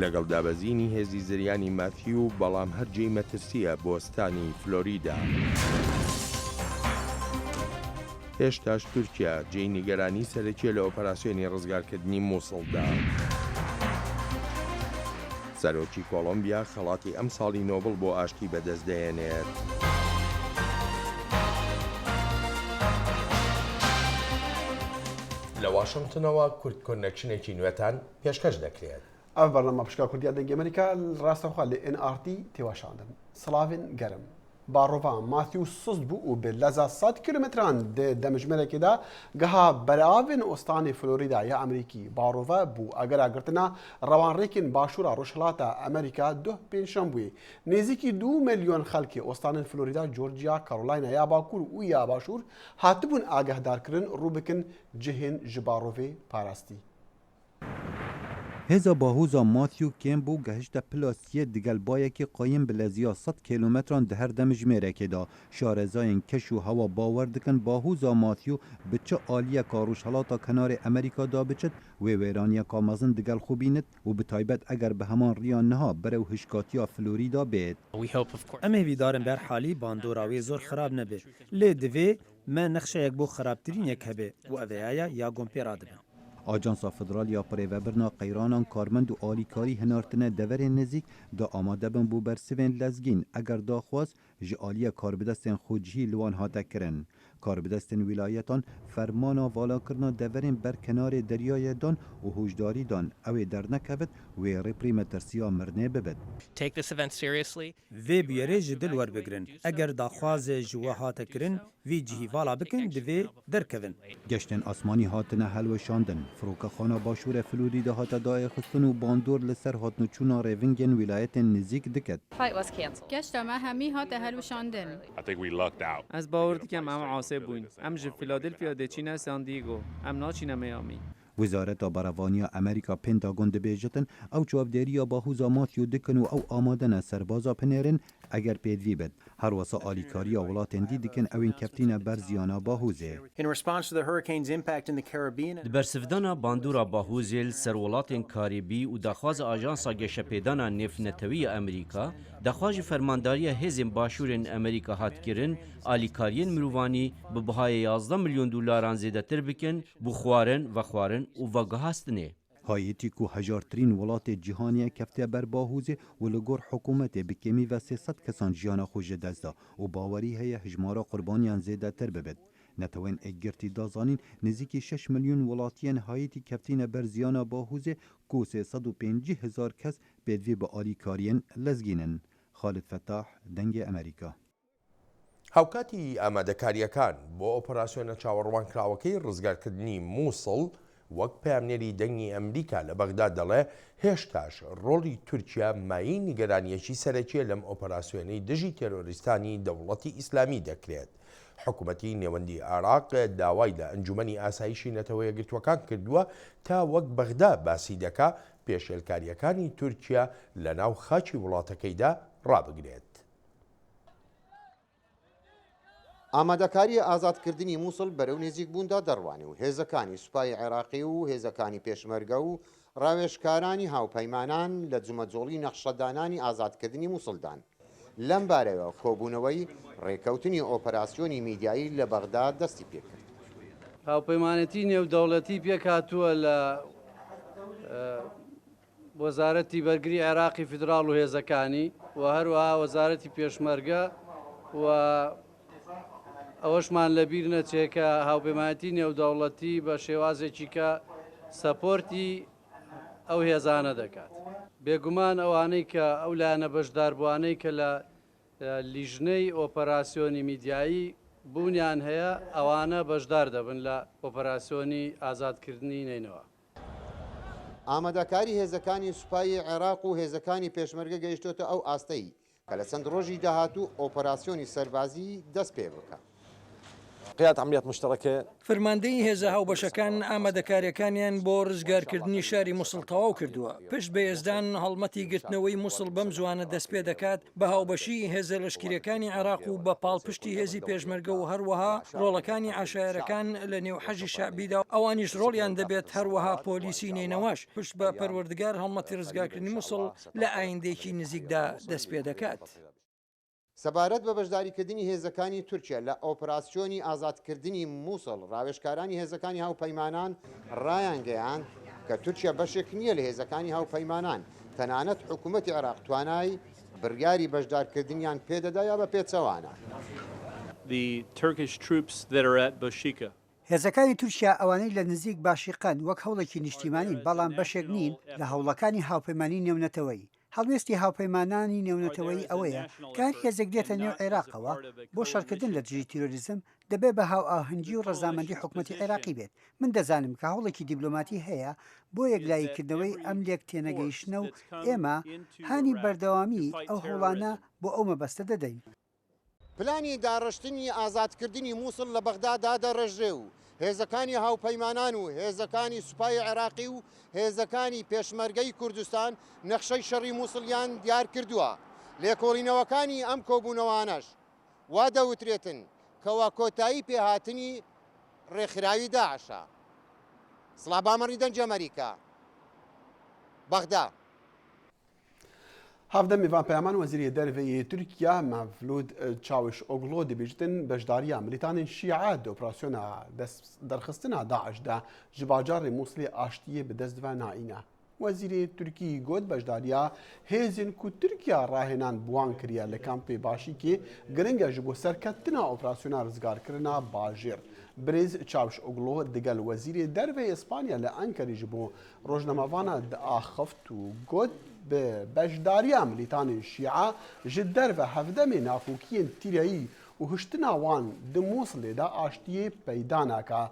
لەگەڵ دابەزینی هێزی زریانی ماتیو بەڵام هەرجێی مەترسیە بۆستانی فلۆریدا. هێشتاش تورکیا جێی نیگەرانی سەرەکیە لە ئۆپەراسیۆنی ڕزگارکردنی مووسڵدا. سەرۆکی کۆڵۆمبیا خەڵاتی ئەم ساڵی نۆبڵ بۆ ئاشتی بەدەستدێنێت. لە واشنگتنەوە کورد کۆنەکشنێکی نوێتان پێشکەش دەکرێت. ئەو بەرنامە پشکا کوردیا دەنگی ئەمریکا ڕاستەوخوا لە NRT تێواشاندن. سڵاوین گەرم. باڕۆڤان ماتیو سوست بوو و بلەزا 100 کیلومتران دەمژمێرێکیدا گەها بەراڤن ئۆستانی فلۆریدا یا ئەمریکی باڕۆڤە بوو ئەگەراگرتنا ڕەوانڕێکین باشوورە ڕۆژهەڵاتە ئەمریکا دوه پێنجشەمبووی نێزیکی 2 ملیۆن خەڵکی ئۆستانن فلۆریدا جۆرجیا کارۆلاینە یا باکوور و یا باشوور هاتبوون ئاگەهدارکردن ڕووبکن جهێن ji باڕۆڤێ پاراستî. هێزا باهوزا ماتیو کێمبوو گەهشتە پلاسیە دیگەلبایەکی قایم بلەزیا 100 کیلومتران دهر دەمژمێرێکێدا شارەزایên keş û hewa bawer dikin bahuza Matthew bi çi aliyeka rûjhelata kenarê Amerîkada biçit wê wêraniyeka mezin digelxwebînit û bi taybet eger bi heman riyan niha berew hişkatiya Florîda bêt. Em hêvîdarin berhalî bandora wê zor xirab nebe. Lê divê me nexşeyek bo xirabtirînek hebe û ev aya ya gompêra dibin. Ajansa Federalya Pirêvebirna qeyranan karmend û alîkarî hinartine deverên nêzik da amade bin bû bersivên lezgîn eger daxwaz ji aliyê karbidestên xwe cihî li wan hate kirin. Karbidestên wîlayetan fermana valakirina deverên berkenarê deryayê dan û hûjdarî dan ew ê dernekevit wê rêprî metirsiya mirinê bibit. Vê bûyerê ji dil werbigirin. Eger daxwazê ji we hate kirin, vî cihî vala bikin divê derkevin. Geştên asmanî hatine helweşandin. Firokexana Başûrê Florîda hate daxistin û bandor li ser hatneçûna rêvingên wîlayetên nêzik diket. Geşta me hemî hate helweşandin. Ez bawer dikim em asê bûyn. Em ji Philadelphia deçîne San Diego. Em naçîne Miami. Wizareta Berevaniya Amerîka Pentagon dibêjitin ew çavdêriya bahuza Matthew dikin û ew amade ne serbaza pinêrin eger pêdivî bit. Her wesa alîkariya welatên dî dikin ew ên keftîne ber ziyana bahûzê. Di bersivdana bandora bahûzê li ser welatên Karîbî û daxwaza Ajansa Geşepêdana Nêfnetewî ya Amerîka, daxwaz ji fermandariya hêzên başûrên Amerîka hat kirin, alîkariyên mirovanî bi bihayê 11 milyon dolaran zêdetir bikin bû xwarin, vexwarin û vegihastinê. Hayêtî ku hejartirîn welatê cîhaniyê keftiye ber bahûzê û li gor hikûmetê bi kêmî ve 300 kesan jiyana xwe ji dest da û bawerî heye hijmara qurbaniyan zêdetir bibit. Netewên êgirtî da zanîn nêzîkî 6 milyon welatiyên Hayêtî keftîne ber ziyana bahûzê ku 350,000 kes pêdivî bi alîkariyên lezgînin. Xalid Fettah, Dengê Amerîka. هاوکاتی ئامادەکاریەکان بۆ ئۆپەراسیۆنە چاوەڕوانکراوەکەی ڕزگارکردنی مووسڵ وەک پامنێری دەنگی ئەمریکا لە بەغداد دەڵێ هێشتاش ڕۆڵی تورکیا مایەی نیگەرانیەکی سەرەکیە لەم ئۆپەراسیۆنەی دژی تێرۆریستانی دەوڵەتی ئیسلامی دەکرێت. حکوومەتی نێوەندی عێراق داوای لە ئەنجومەنی ئاسایشی نەتەوە یەکگرتوەکان کردووە تا وەک بەغدا باسی دەکا پێشێلکاریەکانی تورکیا لە ناو خاچی وڵاتەکەیدا ڕابگرێت. ئامادەکاری ئازادکردنی مووسڵ بەرەو نێزیک بووندا دەڕوانێ و هێزەکانی سوپای عێراقی و هێزەکانی پێشمەرگە و ڕاوێژکارانی هاوپەیمانان لە جومەجۆڵی نەخشەدانانی ئازادکردنی مووسڵدان. لەم بارەوە کۆبوونەوەی ڕێکەوتنی ئۆپەراسیۆنی میدیایی لە بەغداد دەستی پێکرد. هاوپەیمانەتی نێودەوڵەتی پێکهاتووە لە وەزارەتی بەرگری عێراقی فیدراڵ و هێزەکانی و هەروەها وەزارەتی پێشمەرگە و ئەوەشمان لەبیر نەچێکە هاوپەیمانەتی نێودەوڵەتی بە شێوازێکی کە سەپۆرتی ئەو هێزانە دەکات. بێگومان ئەوانەی کە ئەو لایەنە بەشداربووانەی کە لە لیژنەی ئۆپەراسیۆنی میدیایی بوونیان هەیە ئەوانە بەشدار دەبن لە ئۆپەراسیۆنی ئازادکردنی نینەوە. ئامادەکاری هێزەکانی سوپای عێراق و هێزەکانی پێشمەرگە گەیشتۆتە ئەو ئاستەی کە لە چەند ڕۆژی داهاتوو ئۆپەراسیۆنی سەربازی دەست پێ بکە. قيادة عمليات مشتركة. فەرماندەی هێزە هاوبەشەکان ئامادەکاریەکانیان بۆ ڕزگارکردنی شاری مووسڵ تەواو کردووە. پشت بە هێزدان هەڵمەتی گرتنەوەی مووسڵ بەم زوانە دەست پێ دەکات بە هاوبەشی هێزە لەشکریەکانی عێراق و بە پاڵپشتی هێزی پێشمەرگە و هەروەها ڕۆڵەکانی عشایەرەکان لە نێو حەجی شعبیدا ئەوانیش ڕۆڵیان دەبێت هەروەها پۆلیسی نینەوەش پشت بە پەروەردگار هەڵمەتی ڕزگارکردنی مووسڵ لە ئایندێکی نزیکدا دەست پێ دەکات. سەبارەت بە بەشداریکردنی هێزەکانی تورکیا لە ئۆپراسیۆنی ئازادکردنی مووسڵ ڕاوێژکارانی هێزەکانی هاوپەیمانان ڕایانگەیان کە تورکیا بەشێک نییە لە هێزەکانی هاوپەیمانان تەنانەت حکوومەتی عێراق توانای بڕیاری بەشدارکردنیان پێدەدا یا بە پێچەوانە. هێزەکانی تورکیا ئەوانەی لە نزیک باشیقان وەک هەوڵێکی نیشتیمانین بەڵام بەشێک نین لە هەوڵەکانی هاوپەیمانی نێونەتەوەی. هەڵوێستی هاوپەیمانانی نێونەتەوەی ئەوەیە کار هێزێک دێتە نێو عێراقەوە بۆ شەڕکردن لە دژی تیرۆریزم دەبێت بە هاو ئاهەنگی و ڕەزامەندی حکوومەتی عێراقی بێت. من دەزانم کە هەوڵێکی دیبلۆماتی هەیە بۆ یەکلاییکردنەوەی ئەم لێک تێنەگەیشتنە و ئێمە هانی بەردەوامی ئەو هەوڵانە بۆ ئەو مەبەستە دەدەین. پلانی داڕشتنی ئازادکردنی مووسڵ لە بەغدادا دەڕێژێ و هێزەکانی هاوپەیمانان و هێزەکانی سوپای عێراقی و هێزەکانی پێشمەرگەی کوردستان نەخشەی شەڕی مووسڵیان دیار کردووە. لێکۆڵینەوەکانی ئەم کۆبوونەوانەش وا دەوترێتن کەوا کۆتایی پێهاتنی ڕێکخراوی داعشە. سڵابامەڕی دەنج ئەمریکا بەغدا. هەفتە میوان پەیامان وەزیری دەرەوەی تورکیا مەڤلود چاوش ئۆگلۆ دەبێژتن بەشداریە ملیتانên شیعە دە ئۆپراسیۆنا دەرخستنا داعشدا ji bajarê Mosulê aştiyê bi dest ve nayîne. Wezîrê Tirkiyê got beşdariya hêzên ku Tirkiya rahênan buwan kiriye li kampê Başîkê giring e ji bo serketina operasyona rizgarkirina bajêr. Birêz Çavuşoglu digel wezîrê derveyê İspanya li Enkerê ji bo rojnamavana diaxift û got bi beşdariya militanên şî'a ji derve hevdemê nafokiyên tîreyî û hiştina wan di Mosulê de aştiyê peyda nake.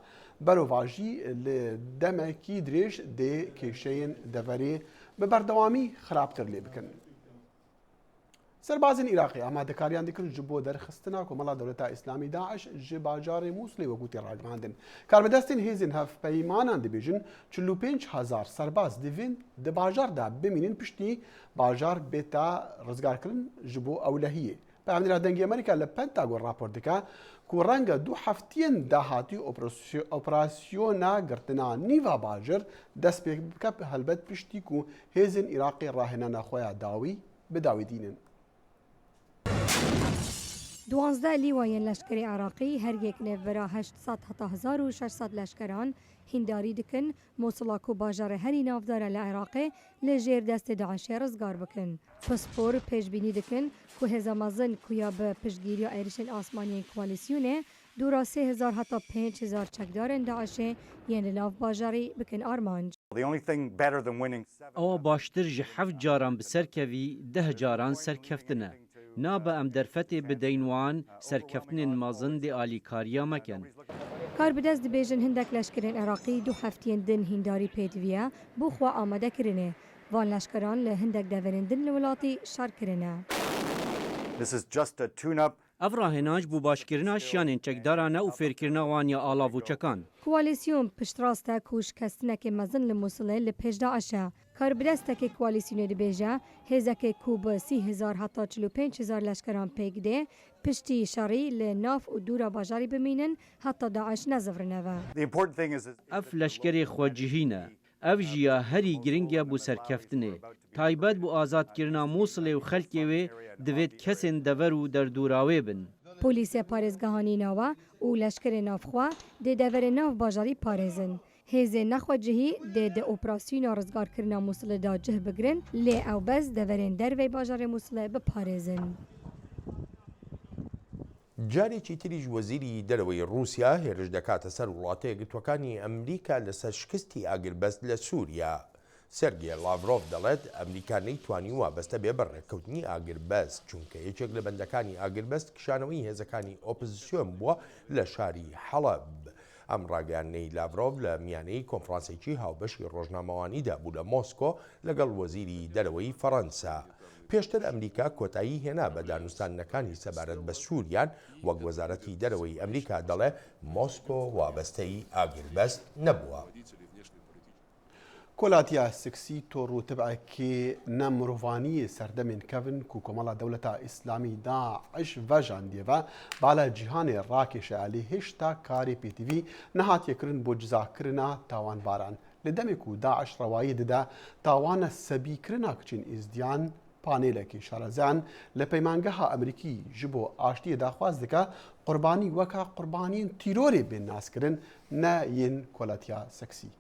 Berovajî li demekî dirêj dê kêşeyên deverê bi berdewamî xirabtir lê bikin. Serbazên Iraqê amadekariyan dikin ji bo derxistina Komala Dewleta İslamî Daeş ji bajarê Mosulê wekû tê ragihandin. Karbidestên hêzên hevpeymanan dibêjin 45,000 serbaz divên di bajar de bimînin piştî bajar bêta rizgarkirin ji bo ewlehiyê. Peyamnêra dengê Amerîka li Pentagon rapor dike ku renga du heftiyên dahatî operasyona girtina nîva bajir dest pê bike helbet piştî ku hêzên Iraqê rahênana xwe ya dawî bi dawî dînin. 12 لیوایên leşkerê Iraqî her yek nêvbera 800 heta 1600 leşkeran hîndarî dikin Mosula ku bajarê herî navdara li Iraqê li jêr destê Daişê rizgar bikin. Pispor pêşbînî dikin ku hêza mezin ku ya bi piştgiriya êrişên asmaniyên koalîsyonê dûra 3000 heta 5000 çekdarên Daişê yên li nav bajarî bikin armanc. ئەوە باشتر ji heft caran bi serkevî 10 caran serkeftin e. Nabe em derfetê bideyên wan serkeftinên mezin dê alîkariya mekin. Kar bi dest dibêjin hindek leşkerên Iraqî du heftiyên din hîndarî pêdiviye bû xwe amade kirine. Van leşkeran li hindek deverên din li welatî şer kirine. Ev rahênan ji bo başkirina şiyanên çekdaran e û fêrkirina wan ya alavûçekan. Koalîsyon piştrast e ku şikestinekê mezin li Mosulê li pêş Daişe. Kar bi destekê koalîsyonê dibêje hêzekê ku bi 30,000 heta 45,000 leşkeran pêk dê piştî şerî li nav û dûra bajarî bimînin heta Daeş nezivrin ve. Ev leşkerê xwecihîn e. Ev jî ya herî giring e bû serkeftinê. Taybet bû azadkirina Mosulê û xelkê wê divêt kesên dever û derdûra wê bin. Polîsê parêzgehanî nawa û leşkerê navxwe dê deverê nav bajarî parêzin. Hêzên nexwecihî dê di operasyona rizgarkirina Mosulê da cih bigirin lê ew bez deverên dervey bajarê Mosulê biparêzin. جارێکی تریش وەزیری دەرەوەی رووسیا هێرش دەکاتە سەر وڵاتەیە گرتوەکانی ئەمریکا لەسەر شکستی ئاگربەست لە سووریا. سێرگێ لاڤرۆڤ دەڵێت ئەمریکا نەیتوانی وابەستە بێ بە ڕێککەوتنی ئاگربەست چونکە یەکێک لە بەندەکانی ئاگربەست کشانەوەی هێزەکانی ئۆپۆزیسیۆن بووە لە شاری حەڵەب. ئەم ڕاگەیانەی لاڤرۆڤ لە میانەی کۆنفرانسێکی هاوبەشی ڕۆژنامەوانیدا بوو لە مۆسکۆ لەگەڵ وەزیری دەرەوەی فەڕەنسا. پێشتر ئەمریکا کۆتایی هێنا بە دانوستانەکانی سەبارەت بە سووریان وەک وەزارەتی دەرەوەی ئەمریکا دەڵێ مۆسکۆ وابەستەی ئاگربەست نەبووە. کۆلاتیا سکسی تۆڕ و تبعێکی نەمرۆڤانی سەردەمێن کەون و کۆمەڵە دەوڵەتە ئیسلامی داعش ڤژاندیێڤە بالا جیهانێ ڕاکێشە لێ هێشتا کاری پێتیڤی نەهاتیەکردن بۆ جزاکردنا تاوانباران لە دەمێک و داعش ڕەوایی دەدا تاوانە سەبیکردنا کچین ئیزدیان پانێلێکی شارەزیان لە پەیمانگەها ئەمریکی ji بۆ ئاشتیە داخواز دکە قوربانی وەکە قوربانین تیرۆرێ بێن ناسکردن نە یەن کۆلاتیا سەکسی.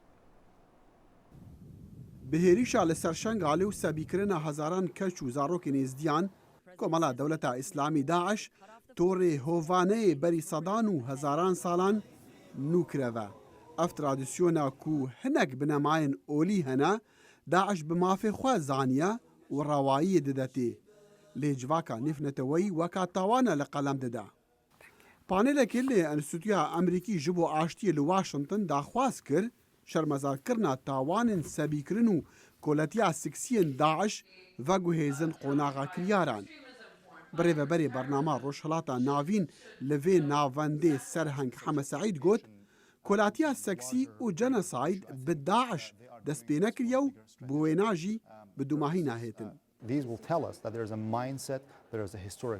بهێریشا لەسەر شەنگاڵێ و سەبیکردنە هەزاران کەچ و زارۆکی نێزدیان کۆمەڵا دەوڵەتە ئیسلامی داعش تۆڕێ هۆڤانەیە بەری سەدان و هەزاران ساڵان نوکرەوە. ئەف ترادیسیۆنە کو هەنێک بنەمایەن ئۆلی هەنا داعش bi mafê xwe zaniye û rawayiyê didetê lê civaka nêfneteweyî weka tawana li qelem dide. Panêlekê lê Enstîtuya Emerîkî ji bo aştiyê li Washington daxwaz kir şermezarkirina tawanên sebîkirin û koletiya siksiyên Daeş veguhêzin qonaxa kiryaran. Birêveberê bernama Rojhilata Navîn li vê navendê Serheng Hemed Seîd got kolatiya seksî û genosayd bi Daeş destpê nekiriye û bi wêna jî bi dumahî nahêtin.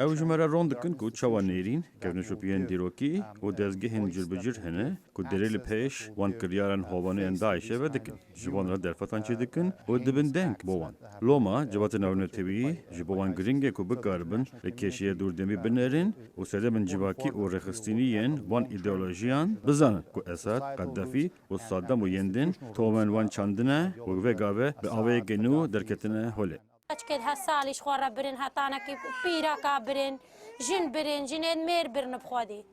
Ew ji me re ron dikin ku çawa nêrîn kevnişopiyên dîrokî û dezgehên cilbicir hene ku derê li pêş wan kiryaran hovaneyên Daişê ve dikin ji wan re derfetan çê dikin û dibin deng bo wan. Loma civatên navnetewî ji bo wan giring e ku bikaribin li kêşiya dûrdemî binerin û sedemên civakî û rêxistinîyên wan îdeolojiyan bizanin ku Esad, Qeddefî û Saddam û yendin tomên wan çandine û vê gave bi avayekê nû derketine holê. Eçked her salî ji xwe re birin hetanekî pîraka birin jin birin jinên mêr birin bi xwedê.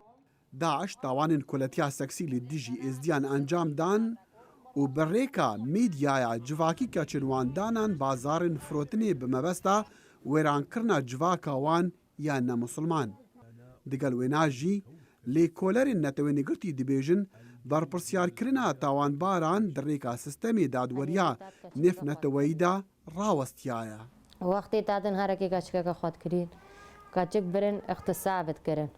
Daeş tawanên koletiya seksî li dijî êzdiyan encam dan û bi rêka mîdyaya civakî keçin wan danan bazarên firotinê bi mebesta wêrankirina civaka wan ya nemusilman. Digel wêna jî lê kolerên netewênîgirtî dibêjin berpirsyarkirina tawanbaran di rêka sistemê dadweriya nêfneteweyî da rawestiyaye. Wextê dadin herekê keçikeke xwed kirîn keçik birin ixtisabet kirin.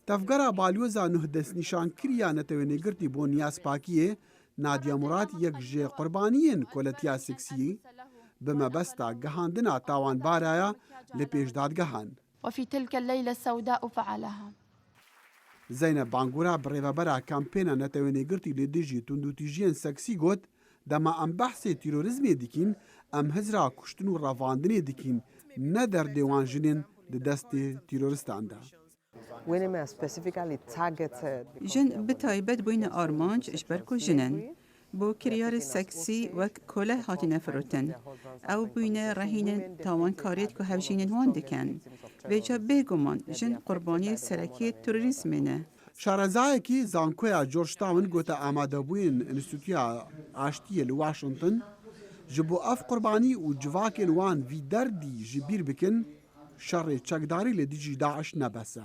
Tevgera balyoza nuh destnîşankiriya netewênêgirtî bo Niyazpakiyê Nadia Murad yek ji qurbaniyên koletiya seksiyê bi mebesta gihandina tawanbaraya li pêşdadgehan. وفي تلك الليلة السوداء فعلها. Zeynep Bangura bi rêvebera kampêna netewênêgirtî li dijî tundûtîjiyên seksî got dema em behsê tîrorîzmê dikîn em hizra kuştin û revandinê dikîn ne derdê wan jinên di destê tîroristan de. Jin bi taybet bûyne armanc ji ber ku jinin bo kiryarê seksî wek kole hatine firotin. Ew bûyne rehînên tawankariyê ku hevjînên wan dikin. Vêca bêguman jin qurbaniyê serekê terorîzmê ne. Şarezayekî zankoya Georgetown gote amadebûyên Enstîtuya Aştiyê li Washington ji bo ev qurbanî û civakên wan vî derdî ji bîr bikin şerê çekdarî li dijî Daeş nebese.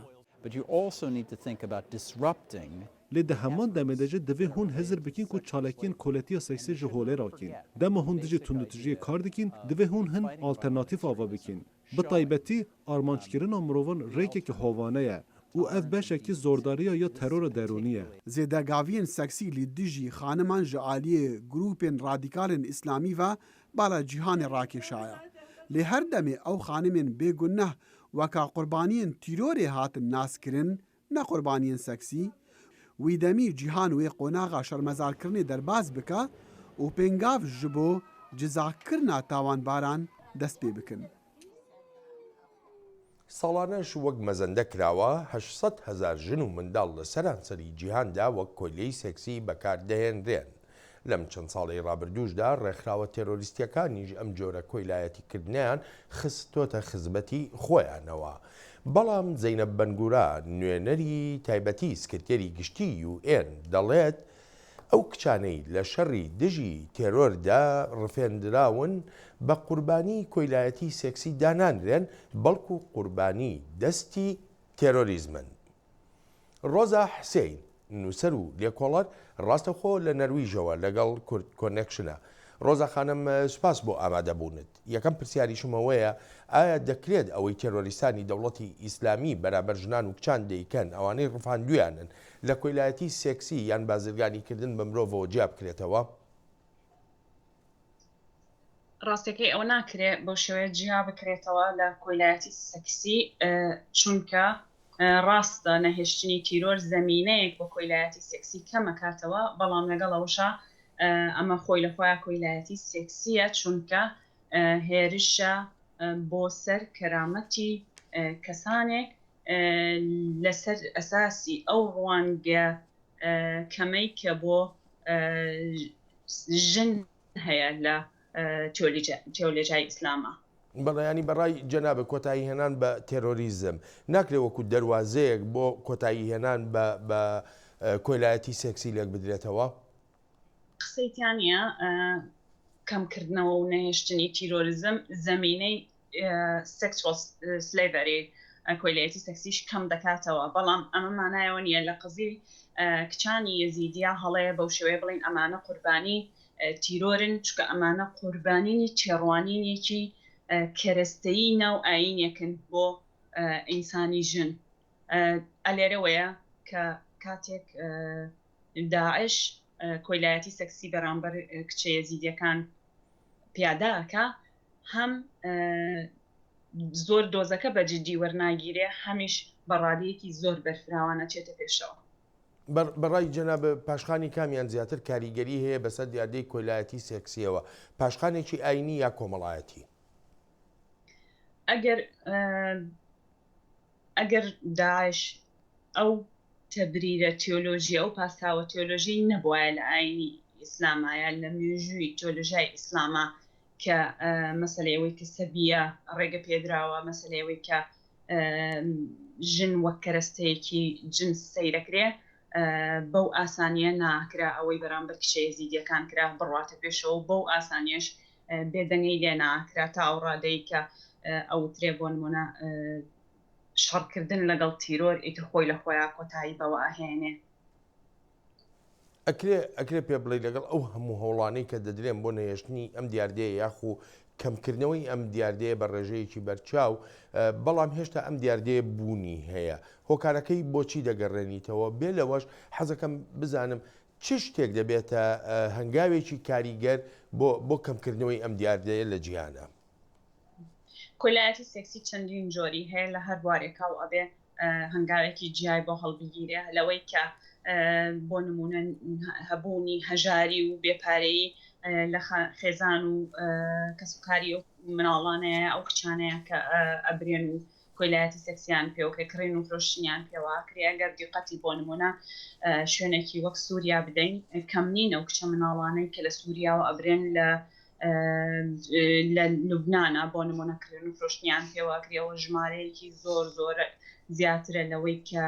Lê di heman demê de jî divê hûn hezir bikin ku çalekiyên koletiya seksî ji holê rakîn. Dema hûn dijî tundûtijiyê kar dikin, divê hûn hin alternatîv ava bikin. Bi taybetî armançkirina mirovan rêkekî hovane ye û ev beşekî zordariya ya terora derûnî ye. Zêdegaviyên seksî li dijî xaniman ji aliyê grûpên radîkalên İslamî ve bala cîhanê rakêşaya. Lê her demê ew xanimên bêguneh weka qurbaniyên tîrorê hatin naskirin ne qurbaniyên seksî, wî demî cîhan wê qonaxa şermezarkirinê derbas bike û pêngav ji bo cizakirina tawanbaran dest pê bikin. ساڵانەش وەک مەزەندە کراوە 800,000 ژن و منداڵ لە سەرانسەری جیهاندا وەک کۆیلەی سێکسی بەکاردەهێنرێن. لەم چەند ساڵی ڕابردووشدا ڕێکخراوە تێرۆریستیەکانیش ئەم جۆرە کۆیلایەتیکردنیان خستۆتە خزمەتی خۆیانەوە. بەڵام زەینەب بەنگورا نوێنەری تایبەتی سکرتێری گشتی UN دەڵێت ئەو کچانەی لە شەڕی دژی تێرۆردا ڕفێندراون بە قوربانی کۆیلایەتی سێکسی دانانرێن بەڵکو قوربانی دەستی تێرۆریزمن. ڕۆزا حسین نووسەر و لێکۆڵەر ڕاستەخۆ لە نەرویژەوە لەگەڵ کورد کۆنێکشنە ڕۆزە خانم سوپاس بۆ ئامادەبوونت. یەکەم پرسیاریشمەوەیە ئایا دەکرێت ئەوەی تێرۆریستانی دەوڵەتی ئیسلامی بەرامبەر ژنان و کچان دەیکەن ئەوانەی ڕفاندویانن لە کۆیلایەتی سێکسی یان بازرگانیکردن بە مرۆڤەوە جیا بکرێتەوە؟ ڕاستەکەی ئەوە ناکرێت بۆ شێوەیە جیا بکرێتەوە لە کۆیلایەتی سەکسی چونکە ڕاستە نەهێشتنی تیرۆر زەمینەیەک بۆ کۆیلایەتی سێکسی کەمەکاتەوە بەڵام لەگەڵ ئەوشە ئەمە خۆی لە خۆیان کۆیلایەتی سێکسیە چونکە هێرشە بۆ سەر کەرامەتی کەسانێک لەسەر ئەساسی ئەو ڕوانگە کەمەی کە بۆ ژن هەیە لە تێۆلۆژیای ئیسلامە. بەڵێنی بەڕای جەنابە کۆتایی هێنان بە تێرۆریزم ناکرێت وەکو دەواازەیەک بۆ کۆتایی هێنان بە کۆیلایەتی سێکسی لێک بدرێتەوە؟ قسەیتیانە کەمکردنەوە و نەهێشتنی تیرۆریزم زەمینەی سێکسوال سلێڤەری کۆیلایەتی سەکسیش کەم دەکاتەوە بەڵام ئەمە مانایەوە نیە لە قزی کچانی یەزیدیا هەڵەیە بەو شێوەیە بڵین ئەمانە قوربانی تیرۆرن چکە ئەمانە قوربانینی چێڕوانینێکی کەرەستەیی ناو ئاینێکن بۆ ئینسانی ژن. ئەلێرەوەیە کە کاتێک داعش کۆیلایەتی سەکسی بەرامبەر کچە یەزیدیەکان پیاداکە هەم زۆر دۆزەکە بە جددی وەرناگیرێ هەمیش بەڕادەیەکی زۆر بەرفراوانە چێتە پێشەوە. بەڕای جەنابە پاشخانی کامیان زیاتر کاریگەری هەیە بەسەر دیاردەی کۆیلایەتی سێکسیەوە پاشخانێکی ئاینی یا کۆمەڵایەتی؟ ئەگەر داعش ئەو تەبریرە تیۆلۆژی ئەو پاساوە تیۆلۆژی نەبووە لە ئاینی ئیسلامایە لە مێژووی تیۆلۆژیای ئیسلامە کە مەسەلەیەوەی کە سەبیە ڕێگە پێدراوە مەسەلەیەوەی کە ژن وەک کەرەستەیەکی جنس سەیرەکرێ بەو ئاسانیە ناکرا ئەوەی بەرامبەر کچە یەزیدیەکان کرا بڕاتە پێشەوە بەو ئاسانیش بێدەنگەی لێ ناکرا تا ئەو ڕادەی کە ئەو ترێ بۆ نمونە شەڕکردن لەگەڵ تیرۆر ئیتر خۆی لە خۆیان کۆتایی بەوە ئاهێنێ. ئەکرێ پێ بڵێ لەگەڵ ئەو هەموو هەوڵانەی کە دەدرێن بۆ نەهێشتنی ئەم دیاردەیە یاخو کەمکردنەوەی ئەم دیاردەیە بە ڕێژەیەکی بەرچاو بەڵام هێشتا ئەم دیاردەیە بوونی هەیە هۆکارەکەی بۆچی دەگەڕێنیتەوە بێ لەوەش حەزەکەم بزانم چ شتێک دەبێتە هەنگاوێکی کاریگەر بۆ کەمکردنەوەی ئەم دیاردەیە لە جیهانە؟ کۆیلایەتی سێکسی چەندین جۆری هەیە لە هەر بوارێکا و ئەبێ هەنگاوێکی جیای بۆ هەڵبگیرێ لەوەی کە بۆ نمونە هەبوونی هەژاری و بێپارەیی لە خێزان و کەسوکاری و مناڵانەیە ئەو کچانەیە کە ئەبرێن و کۆیلایەتی سێکسیان پێوکە کڕین و فرۆشتنیان پێواکرێ ئەگەر دیقەتی بۆ نمونە شوێنێکی وەک سووریا بدەین کەم نینە و کچە مناڵانەی کە لە سووریاوە ئەبرێن لە لوبنانە بۆ نمونە کڕین و فرۆشتنیان پێواکرێەوە ژمارەیەکی زۆر زۆر زیاترە لەوەی کە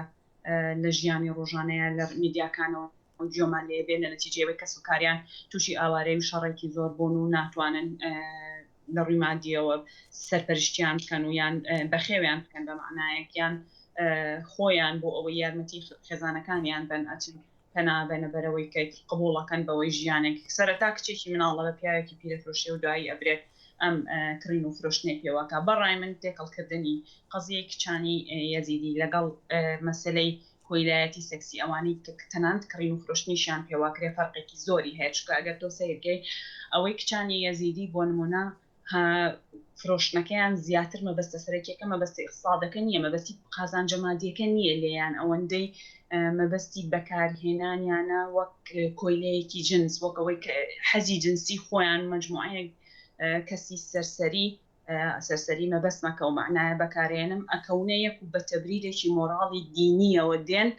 لە ژیانی ڕۆژانەیە لە میدیاکانەوە جۆمان لێ بێن لە نەتیجەوەی کەسوکاریان تووشی ئاوارەی و شەڕێکی زۆر بوون و ناتوانن لە ڕووی مادیەوە سەرپەرشتیان بکەن و یان بەخێویان بکەن بە معنایەکیان خۆیان بۆ ئەوەی یارمەتی خێزانەکانیان بن ئەچن پەنابێنە بەرەوەی کە قبوڵەکەن بەوەی ژیانێک سەرەتا کچێکی مناڵە بە پیاوێکی پیرەفرۆشی و دوایی ئەبرێت ئەم کڕین و فرۆشتنێ پێوەکە بەڕای من تێکەڵکردنی قەزیە کچانی یەزیدی لەگەڵ مەسلەی کۆیلایەتی سێکسی ئەوانی تەنانەت کڕین و فرۆشتنیشیان پێواکرێ فەرقێکی زۆری هەیە چکە ئەگەر تۆ سەیرگەی ئەوەی کچانی یەزیدی بۆ نمونە فرۆشتنەکەیان زیاتر مەبەستە سەرەکیەکە مەبەستی اقتصادەکە نییە مەبەستی قازانجە مادیەکە نییە لێیان ئەوەندەی مەبەستی بەکارهێنانیانە وەک کۆیلەیەکی جنس وەکەوەی حەزی جنسی خۆیان مەجموعەیەک کەسی سەرسەری مەبەستمەکە و معنایە بەکارێنم ئەکەونەیەک و بە تەبریرێکی مۆراڵی دینیەوە دێن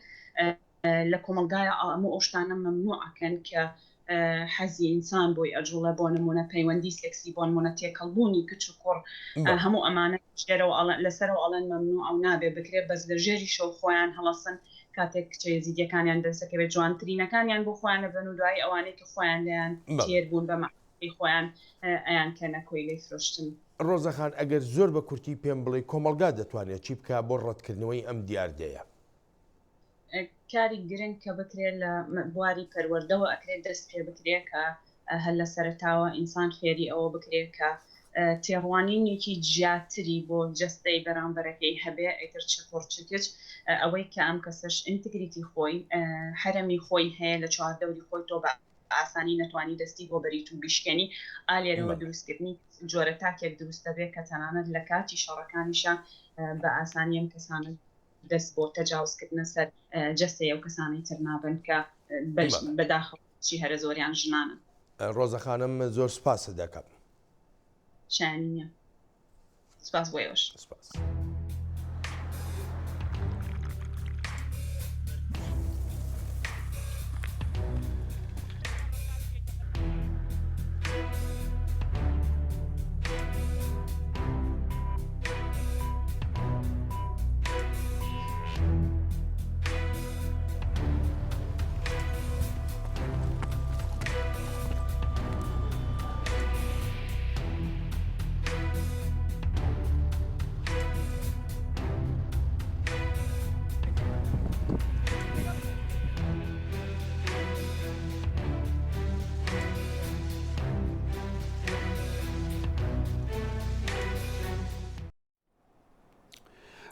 لە کۆمەلگایە ئەمە ئەوشتانە مەمنوعەکەن کە حەزی ئینسان بۆی ئەجوڵە بۆ نمونە پەیوەندی سێکسی بۆ نمونە تێکەڵبوونی کچ و کوڕ هەموو ئەمانە لەسەرەوە ئەڵەن مەمنوع ئەو نابێ بکرێت بەس لە ژێری شەو خۆیان هەڵەسن کاتێک کچە یەزیدیەکانیان دەستەکەوێت جوانترینەکانیان بۆ خۆیان لەبن و دوای ئەوانەی کە خۆیان لەیان تێر بوون بە معنای خۆیان ئەیان کەنە کۆیلەی فرۆشتن. ڕۆزەخان ئەگەر زۆر بە کورتی پێم بڵێ کۆمەلگا دەتوانێت چی بکە بۆ ڕەتکردنەوەی ئەم دیاردەیە؟ کاری گرنگ کە بکرێت لە بواری پەروەردەوە ئەکرێت دەست پێ بکرێت کە هەر لە سەرتاوە ئینسان خێری ئەوە بکرێت کە تێڕوانینێکی جیاتری بۆ جستەی بەرامبەرەکەی هەبێ ئەیتر چپۆرچکچ ئەوەی کە ئەم کەسش ئینتگریتی خۆی هەرمی خۆی هەیە لە چواردەوری خۆی تۆ بە ئاسانی نەتوانی دەستی بۆ بەریت و بیشکێنی ئالێرەوە دروستکردنی جۆرە تاکێک دروستە بێت کە تەنانەت لە کاتی شەڕەکانیشە بە ئاسانی ئەم کەسانە دەست بۆ تەجاوزکردنە سەر جەستەیە و کەسانی تر نابن کە بەداخەڵی هەرە زۆریان ژنانە. ڕۆزە خانم زۆر سپاس دەکەم. شانینە سپاس بۆیەوەش. سپاس.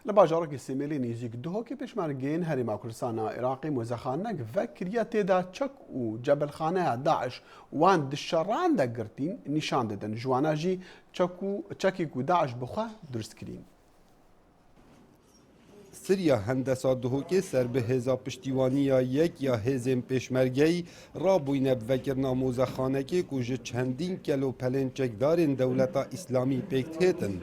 لە باژارێکی سێمێلی نزیک دهۆکی پێشمەرگەیەن هەرێما کوردستانە عێراقی مۆزەخانەك ڤەکریە تێدا چەک و جەبەلخانەیە داعش وان دشەڕان دەگرتین نیشان دەدەن جوانە ژی چەکێک و داعش بخوا دروستکرین. سریا هەندەسا دهۆکê serbihêza piştîwaniya yek ya hêzên pêşmergeyî rabûyne vekirina mozexanekê ku ji çendîn kelopelên çekdarên dewleta İslamî pêk têtin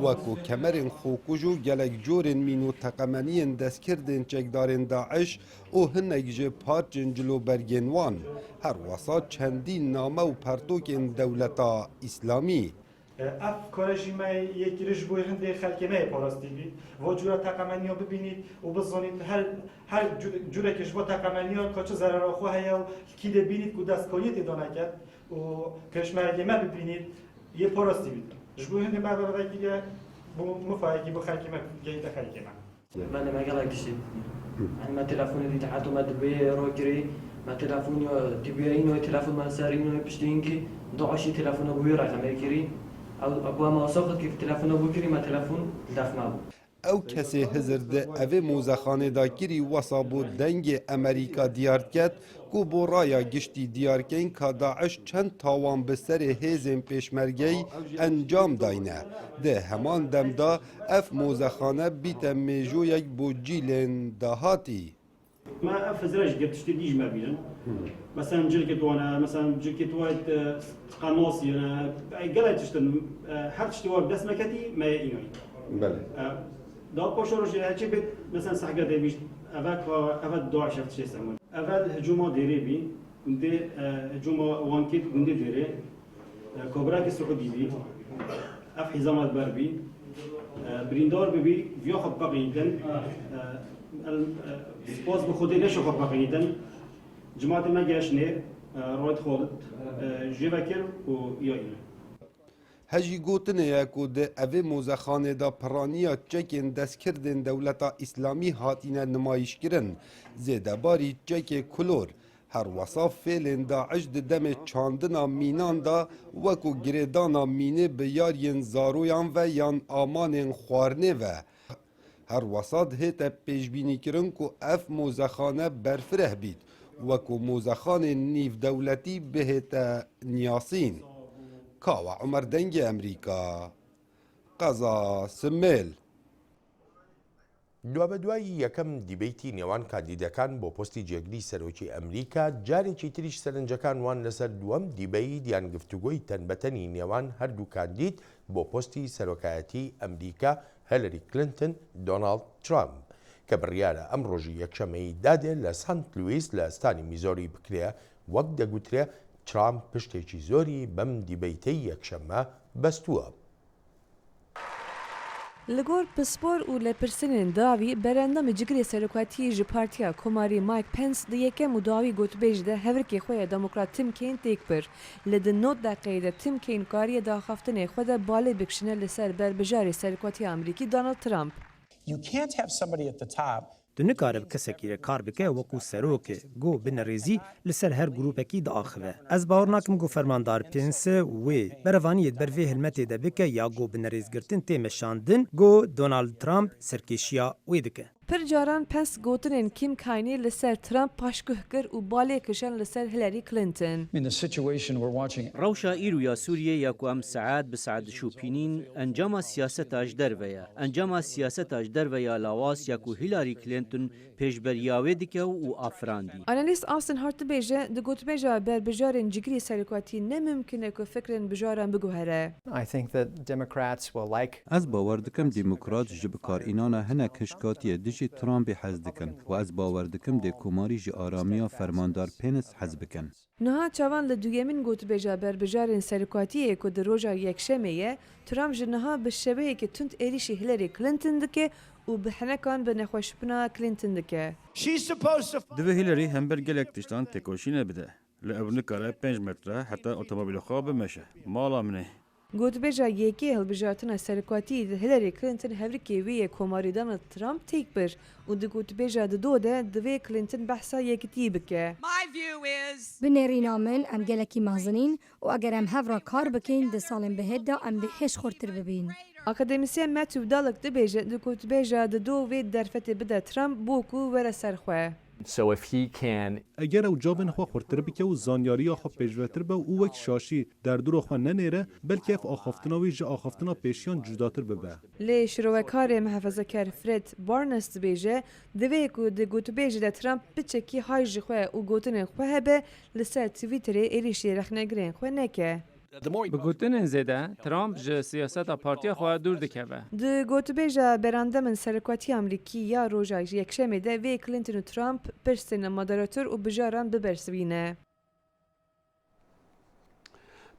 wekû kemerên xokûj û gelek corên mîn û teqemeniyên destkirdên çekdarên Daeş û hinek ji parçên cilobergên wan her wesa çendîn name û pertokên dewleta İslamî. اف کارشی ما یکی رش بوی هنده خلکی ما پاراستی بی و جورا تقامنیا ببینید و بزنید هر جوره کش با تقامنیا کاچ ضرر آخو هیا و کی ده بینید که دست کاریت دانه کرد و کشمرگی ما ببینید یه پاراستی بید جبوی هنده ما ببینید بو مفاهی بو خلکی ما گیت خلکی ما من ما قلق دشتید ما تلفونی دی تحت ما دبی رو گری ما تلفونی دبی اینو تلفون ما سر اینو پشتین کی دعاشی تلفون بوی رقم گیری ابو ما وصفت كيف تلفونه بكري ما تلفون دفنا بو او کسی هزر ده اوه موزخانه دا کری وصا بو دنگ امریکا دیار کت کو بو رایا گشتی دیار کن که داعش چند تاوان بسر هیزن پیشمرگی انجام داینه ده همان دم دا اف موزخانه بیت میجو یک بو جیلن دهاتی ما افزرش قرتشتي ديج ما بينن مثلا جلكت وانا مثلا جلكت وايد قناصي انا قلت تشتن هر تشتي وايد بس مكتي ما ينوي بله دا باشورش هرچی بید مثلا سحقه دیویش اول دو عشر شيء سمون اول هجوم دیری بی گنده هجوم وانکیت گنده دیره کبرای سعودی بی اف حزامات بر بی بریندار بی ویا خب بقیدن سپاس به خودی نشو خب بقیدن جماعت ما گشنه روید خالد جیوکر و یایل هجی گوتنه یکو ده اوه موزخانه دا پرانیا چکین دستکردن دولتا اسلامی هاتینه نمایش کرن زیده باری چک کلور هر وصاف فیلن داعش ده دم چاندنا مینان دا وکو گریدانا مینه بیارین زارویان و یان آمانین خوارنه و هر وصاد هیتا پیشبینی کرن که اف موزخانه برفره بید وکو موزخانه نیف دولتی بهتا نیاسین کاوا عمر دنگ امریکا قزا سمیل دوابە دوایی یەکەم دیبیتی نێوان کاندیدەکان بۆ پۆستی جێگری سەرۆکی ئەمریکا جارێکی تریش سەرنجەکان وان لەسەر دووەم دیبەی دیان گفتوگۆی تەنبەتەنی نێوان هەردوو کاندید بۆ پۆستی سەرۆکایەتی ئەمریکا هەلەری کلنتن دۆناڵد ترامپ کە بڕیارە ئەم ڕۆژی یەکشەمەی دادێت لە سانت لویس لە ئەستانی میزۆری بکرێ وەک دەگوترێ ترامپ پشتێکی زۆری بەم دیبەیتەی یەکشەمە بەستووە. لەگۆر پسپۆر و لە پرسنên dawî berendamê cigrê serokatiyê ji Partiya Komarî Mike Pence di yekem û dawî gotûbêj de hevrikê xwe ya Demokrat Tim Kaine têk pir. Li di not deqeyê de Tim Kaine kariye daxaftinê xwe de balê bikişine li ser berbijarê serokatiya Amerîkî Donald Trump. Tu nikarib kesekî re kar bike wekû serokê got binirêzî li ser her grûpekî diaxive. Ez bawer nakim got fermandar Pence wê berevaniyê ber vê hilmetê de bike ya got binirêzgirtin tê meşandin got Donald Trump serkêşiya wê dike. Pir caran Pence gotinên Kim Kaynê li ser Trump paşguh kir û balê kişan li ser Hillary Clinton. Rewşa îroya Sûriyê ya ku em saet bi saet dişûpînîn encama siyaseta ji derve ye. Encama siyaseta ji derve ya lawas ya ku Hillary Clinton pêşberiya wê dike û afirandî. Analîst Austin Hart dibêje di gotbêja berbijarên cigrî serokatî ne mimkin e ku fikrên bijaran biguhere. Ez bawer dikim demokrat ji bikarînana hinek hişkatiye dijî Trumpê hez dikin û ez bawer dikim dê komarî ji aramiya fermandar Pence hez bikin. Niha çavan li duyemîn gotbêja berbijarên serokatiyê ku di roja yekşemê ye, Trump ji niha bi şeveyekî tund êrişî Hillary Clinton dike û bi hinekan bi nexweşbûna Clinton dike. Divê Hillary hember gelek tiştan têkoşîne bide. Li ew nikare 5 metre heta otomobîla xwe bimeşe. Mala min e. Gotbêja yekê hilbijartina serokatî di Hillary Clinton hevrikê wê ye komarîdana Trump têk bir û di gotbêja di do de divê Clinton behsa yekitî bike. Bi nêrîna min em gelekî mezin û eger em hev re kar bikin di salên bihêd de em dê hêşxortir bibîn. Akademisyen Matthew Dalek dibêje di gotbêja di do vê derfetê bide Trump bû ku were ser xwe. Eger ew cavên xwe xurtir bike û zanyariya xwe pêşvetir be û wek şaşî derdora xwe nenêre belkî ev axaftina wî ji axaftina pêşiyan cudatir bibe. Lê şirovekarê mehefezekar Fred Barnes dibêje divê ku di gotbêjê de Trump biçekî hay ji xwe û gotinên xwe hebe li ser Twitterê êrişî rexnegirên xwe neke. Bi gotinên zêde Trump ji siyaseta partiya xwe dûr dikeve. Di gotbêja berandemên serokatî Amerîkî ya roja yekşemê de vê Clinton û Trump pirsên moderatör û bijaran bibersivîne.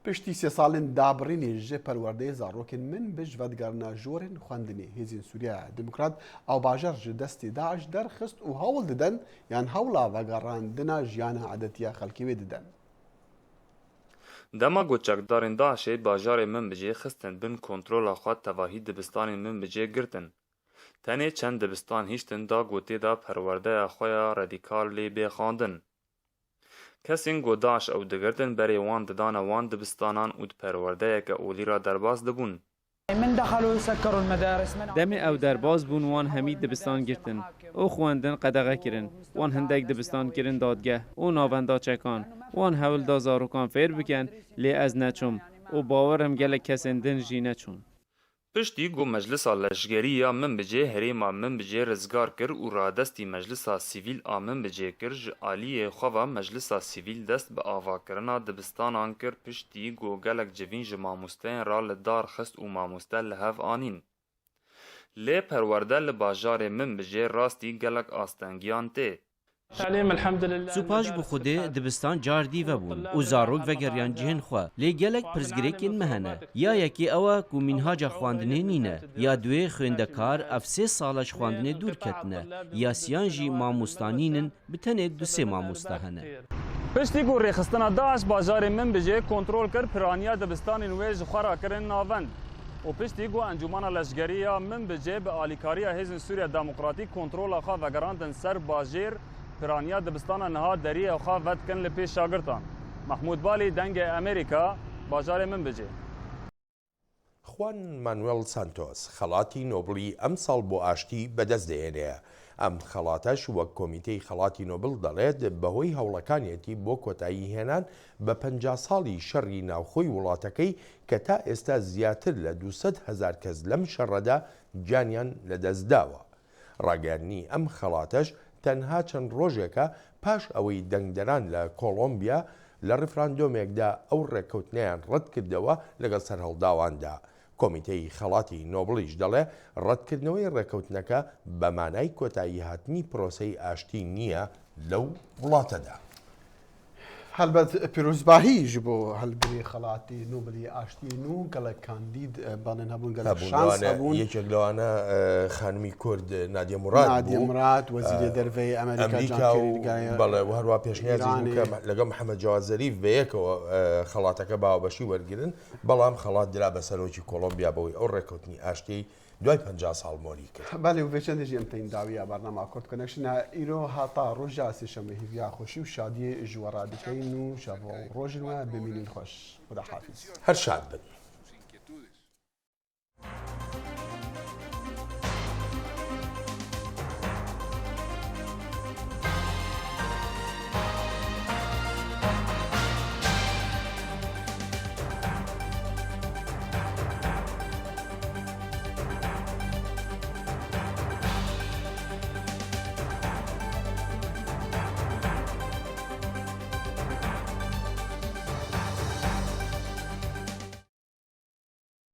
Piştî sê salên dabirînê ji perwerdeyê zarokên min bi ji vedgerina jorên xwendinê Hêzên Sûriya Demokrat ew bajar ji destê Daeş derxist û hewl didin yan hewla vegerandina jiyana edetiya xelkê wê didin. Dema goçakdarên Daişê bajarê min bijê xistin bin kontrola xwe tevahî dibistanên min bijê girtin. Tenê çend dibistan hîştin da gotê da perwerdeya xwe ya radîkal lê bêxandin. Kesên got Daeş ew digirtin berê wan didana wan dibistanan û di perwerdeyeke olî ra derbas dibûn. Demê ew derbas bûn wan hemî dibistan girtin. û xwendin qedexe kirin. Wan hindek dibistan kirin dadgeh û navenda çekan. Wan hewl da zarokan fêr bikin lê ez neçûm û bawerim gelek kesên din jî neçûn. Piştî got Meclisa Leşgeriya min bijê herêma min bijê rizgar kir û radestî Meclisa Sîvîl a min bijê kir ji aliyê xwe ve Meclisa Sîvîl dest bi avakirina dibistanan kir piştî got gelek civîn ji mamosteyên ra li dar xist û mamoste li hev anîn. Lê perwerde li bajarê min bijê rastî gelek astengiyan tê. Supaj bi Xwedê dibistan car dî vebûn û zarok vegeriyan cihên xwe. Lê gelek pirsgirêkên me hene. Ya yekê ew e ku mînhaca xwandinê nîne, ya duê xwendekar ev 3 sala ji xwandinê dûr ketine, ya siyan jî mamostanînin bi tenê du sê mamosta hene. Piştî ku rêxistina Daeş bajarê min bijê kontrol kir piraniya dibistanên wê ji xwe ra kirin navend. û piştî ku encûmena leşgeriya min bijê bi alîkariya Hêzên Sûriya Demokratîk kontrola xwe vegerandin ser bajêr piraniya dibistana niha deriyê xwe vedikin li pêş şagirtan. Mahmûd Balî dengê Amerîka bajarê min bijê. Juan Manuel Santos xelatî Nobelî em sal bo aştî bedest dihêne. Em xelataş wek Komîteyê Xelatî Nobel دەڵێت بەهۆی هەوڵەکانیەتی بۆ کۆتایی هێنان بە 50 ساڵی شەڕی ناوخۆی وڵاتەکەی کە تا ئێستا زیاتر لە 200,000 کەس لەم شەڕەدا گیانیان لەدەستداوە. ڕاگەیاندنی ئەم خەڵاتەش تەنها چەند ڕۆژێکە پاش ئەوەی دەنگدەران لە کۆڵۆمبیا لە ڕفراندۆمێکدا ئەو ڕێککەوتنیان ڕەت کردەوە لەگەڵ سەرهەڵداواندا. کۆمیتەی خەڵاتی نۆبڵیش دەڵێ ڕەتکردنەوەی ڕێککەوتنەکە بە مانای کۆتایی هاتنی پرۆسەی ئاشتی نییە لەو وڵاتەدا. هەلبەت پیرۆزباهی ji بۆ هەلبرێ خەڵاتی نۆبلی ئاشتی نو گەڵک کاندید بانن هەبوون گەلک شانس هەبوون. یەکێک لەوانە خانمی کورد نادیە موراد وەزیرە دەرەوەی ئەمریکا بەڵێ هەروە پێشنیازی لەگەڵ محەممەد جاواد زەریف بەیەکەوە خەڵاتەکە باوەبەشی وەرگرن بەڵام خەڵات درا بە سەرۆکی کۆڵۆمبیا بەوەی ئەو ڕێککەوتنی ئاشتی دوای 50 ساڵ مۆری کرد. بەێ و بێچەندێژی ئەمتەین داویە بەرنامە کورد کۆنەکشنە ئیرۆ هاتا ڕۆژا سێشەمە هیڤیا خۆشی و شادی ژوەڕا دەکەین و شەڕۆ ڕۆژن وە بمینین خۆش خدا حافظ هەر شاد بن.